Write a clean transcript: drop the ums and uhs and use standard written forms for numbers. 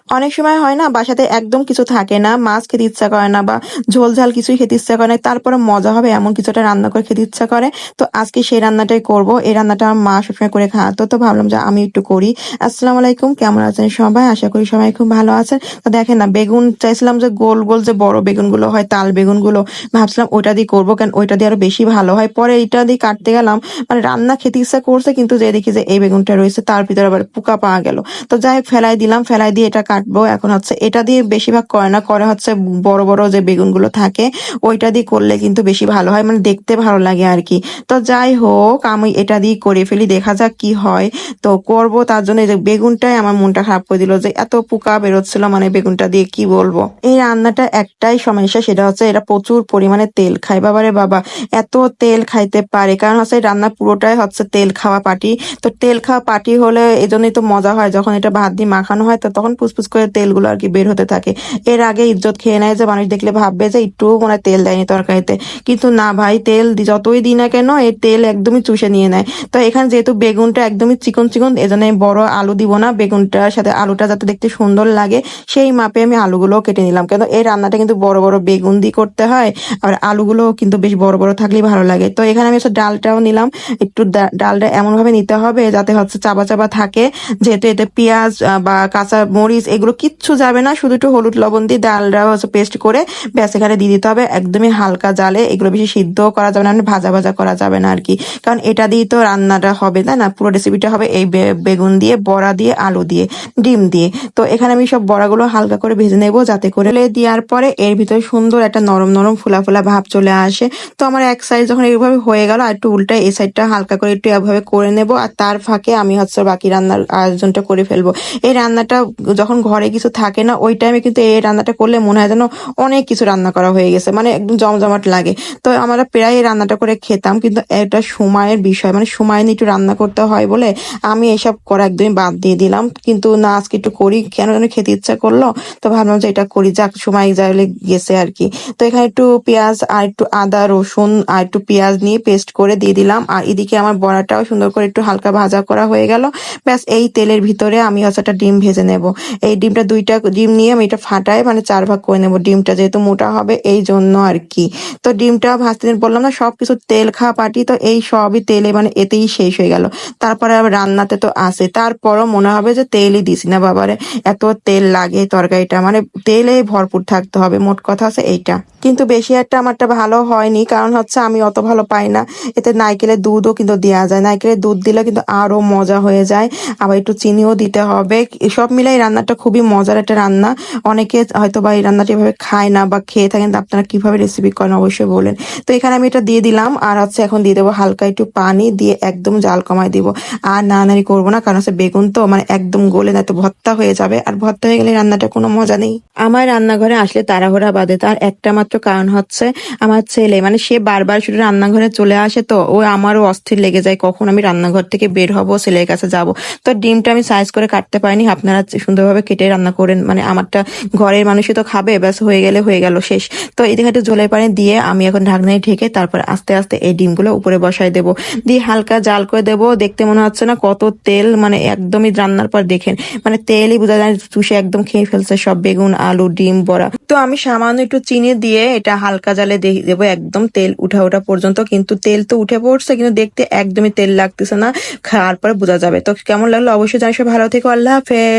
অনেক সময় হয় না বাসাতে একদম কিছু থাকে না, মাছ খেতে ইচ্ছা করে না বা ঝোল ঝাল কিছুই খেতে ইচ্ছা করে না, তারপরে মজা হবে এমন কিছুটা রান্না করে খেতে ইচ্ছা করে। তো আজকে সেই রান্নাটাই করব। এই রান্নাটা আমার মা সবসময় করে খাওয়াতো, তো ভাবলাম যে আমি একটু করি। আসসালামু আলাইকুম, কেমন আছেন সবাই? আশা করি সবাই খুব ভালো আছেন। তো দেখেন না, বেগুন চাইছিলাম যে গোল গোল যে বড় বেগুনগুলো হয়, তাল বেগুনগুলো, ভাবছিলাম ওইটা দিয়ে করবো, কেন ওইটা দিয়ে আরো বেশি ভালো হয়। পরে এটা দিয়ে কাটতে গেলাম, মানে রান্না খেতে ইচ্ছা করছে, কিন্তু যে দেখি যে এই বেগুনটা রয়েছে তার ভিতরে আবার পোকা পাওয়া গেল। তো যাই হোক ফেলাই দিলাম, ফেলাই দিয়ে এটা কাটবো। এখন হচ্ছে এটা দিয়ে বেশিরভাগ করে না, করে হচ্ছে বড় বড় যে বেগুনগুলো থাকে ওইটা দিয়ে করলে কিন্তু বেশি ভালো হয়, মানে দেখতে ভালো লাগে আর কি। তো যাই হোক আমি এটা দিয়ে করে ফেলি, দেখা যাক কি হয়। তো করব, তার জন্য এই যে বেগুনটাই আমার মনটা খারাপ করে দিল যে এত পোকা বেরোচ্ছিল, মানে বেগুনটা দিয়ে কি বলবো। এই রান্নাটা একটাই সমস্যা, সেটা হচ্ছে এটা প্রচুর পরিমাণে তেল খায়। বাবারে বাবা, এত তেল খাইতে পারে, কারণ হচ্ছে এই রান্না পুরোটাই হচ্ছে তেল খাওয়া পাটি। তো তেল খাওয়া পাটি হলে এই জন্যই তো মজা হয়, যখন এটা ভাত দিয়ে মাখানো হয় তো তখন ফুসফুস করে তেলগুলো আর কি বের হতে থাকে। এর আগে ইজ্জত খেয়ে নেয়, যে মানুষ দেখলে ভাববে যে একটু মনে তেল দেয়নি তরকারিতে, কিন্তু না ভাই, তেল যতই দিই না কেন এই তেল একদমই চুষে নিয়ে নেয়। তো এখানে যেহেতু বেগুনটা একদমই চিকন চিকন, এজন্য আমি বড় আলু দিব না, বেগুনটার সাথে আলুটা যাতে দেখতে সুন্দর লাগে সেই মাপে আমি আলুগুলো কেটে নিলাম। কেন এই রান্নাটা কিন্তু বড় বড় বেগুন দিয়ে করতে হয়, আর আলুগুলো কিন্তু বেশ বড় বড় থাকলেই ভালো লাগে। তো এখানে আমি হচ্ছে ডালটাও নিলাম, একটু ডালটা এমন ভাবে নিতে হবে যাতে হচ্ছে চাবা চাবা থাকে, যেহেতু এতে পেঁয়াজ বা কাঁচা মরিচ এগুলো কিচ্ছু যাবে না, শুধু একটু হলুদ লবণ দিয়ে ডালটা হচ্ছে পেস্ট করে ব্যাস এখানে দিয়ে দিতে হবে একদমই হালকা জালে। এগুলো বেশি সিদ্ধ করা যাবে না, মানে ভাজা ভাজা করা যাবে না আর কি, কারণ এটা দিয়ে তো রান্নাটা হবে, তাই না? পুরো রেসিপিটা হবে এই বেগুন দিয়ে, বড়া দিয়ে, আলু দিয়ে, ডিম দিয়ে। তো এখানে আমি সব বড়াগুলো হালকা করে ভেজে নেবো, যাতে করে দেওয়ার পরে এর ভিতরে সুন্দর একটা নরম নরম ফুলা ফুলা ভাব চলে আসে। তো আমার এক সাইড যখন এইভাবে হয়ে গেল, আর একটু উল্টায় এই সাইডটা হালকা করে একটু এভাবে করে নেব, আর তার ফাঁকে আমি হচ্ছে বাকি রান্নার আয়োজনটা করে ফেলবো। এই রান্নাটা যখন ঘরে কিছু থাকে না ওই টাইমে কিন্তু এই রান্নাটা করলে মনে হয় যেন অনেক কিছু রান্না করা হয়ে গেছে, মানে একদম জমজমাট লাগে। তো আমরা প্রায় এই রান্নাটা করে খেতাম, কিন্তু এটা সময়ের বিষয়, মানে সময় নিয়ে একটু রান্না করতে হয় বলে আমি এসব করা একদমই বাদ দিয়ে দিলাম। কিন্তু না, আজকে একটু করি, কেন যেন খেতে ইচ্ছা করলো, তো ভাবলাম যে এটা করি, যাক সময় যাইলে গেছে আর কি। তো এখানে একটু পেঁয়াজ আর একটু আদা রসুন আর একটু পেঁয়াজ নিয়ে পেস্ট করে দিয়ে দিলাম, আর এদিকে আমার বড়াটাও সুন্দর করে একটু হালকা ভাজা করা হয়ে গেল। ব্যাস এই তেলের ভিতরে আমি হচ্ছে একটা ডিম ভেজে নেব। এই ডিমটা, দুইটা ডিম নিয়ে আমি এটা ফাটায় মানে 4 ভাগ করে নেব, ডিমটা যেহেতু মোটা হবে এই জন্য আর কি। তো ডিমটা ভাজতে বললাম না সবকিছু তেল খাওয়া পাটি, তো এই সবই তেলে মানে এতেই শেষ হয়ে গেল। তারপরে আবার রান্নাতে তো আসে, তারপরও মনে হবে যে তেলই দিছি না, বাবারে এত তেল লাগে তরকারিটা, মানে তেলে ভরপুর থাকতে হবে, মোট কথা আছে এইটা। কিন্তু বেশি একটা আমারটা ভালো হয়নি, কারণ হচ্ছে আমি অত ভালো পাই না। এতে নারকেলের দুধও কিন্তু দেওয়া যায়, নারকেলের দুধ দিলে কিন্তু আরো মজা হয়ে যায়, আবার একটু চিনিও দিতে হবে। সব মিলাই রান্নাটা খুবই মজার একটা রান্না। অনেকে হয়তো বা এই রান্নাটা এভাবে খায় না বা খেয়ে থাকেন, তো আপনারা কিভাবে রেসিপি করেন অবশ্যই বলেন। তো এখানে আমি এটা দিয়ে দিলাম, আর হচ্ছে এখন দিয়ে দেবো হালকা একটু পানি দিয়ে, একদম জাল কমায় দিব। আর নাড়ানাড়ি করবো না, কারণ হচ্ছে বেগুন তো মানে একদম গলে না, তো ভর্তা হয়ে যাবে, আর ভর্তা হয়ে গেলে রান্নাটা কোনো মজা নেই। আমার রান্নাঘরে আসলে তাড়াহুড়া বাঁধে, তার একটা মাত্র কারণ হচ্ছে আমার ছেলে, মানে সে বারবার শুধু রান্নাঘরে চলে আসে, তো ও আমারও অস্থির লেগে যায় কখন আমি রান্নাঘর থেকে বের হব, ছেলের কাছে যাব। তো ডিমটা আমি সাইজ করে কাটতে পারিনি, আপনারা সুন্দরভাবে কেটে রান্না করেন, মানে আমারটা ঘরের মানুষই তো খাবে, ব্যাস হয়ে গেলে হয়ে গেল, শেষ। তো এদিকে একটু ঝোলের পানি দিয়ে আমি এখন ঢাকনায় ঢেকে তারপর আস্তে আস্তে এই ডিমগুলো উপরে বসাই দেবো, দিয়ে হালকা জাল করে দেবো। দেখতে মনে হচ্ছে না কত তেল, মানে একদমই রান্নার পর দেখেন মানে তেলই বোঝা যায়, চুষে একদম খেয়ে ফেলছে সব বেগুন আলু ডিম বড়া। তো আমি সামান্য একটু চিনি দিয়ে এটা হালকা জালে দেবো একদম তেল উঠা ওঠা পর্যন্ত, কিন্তু তেল তো উঠে পড়ছে, কিন্তু দেখতে একদমই তেল লাগতেছে না, খাওয়ার পরে বোঝা যাবে। তো কেমন লাগলো অবশ্যই জানিস, ভালো থেকো, আল্লাহ হাফেজ।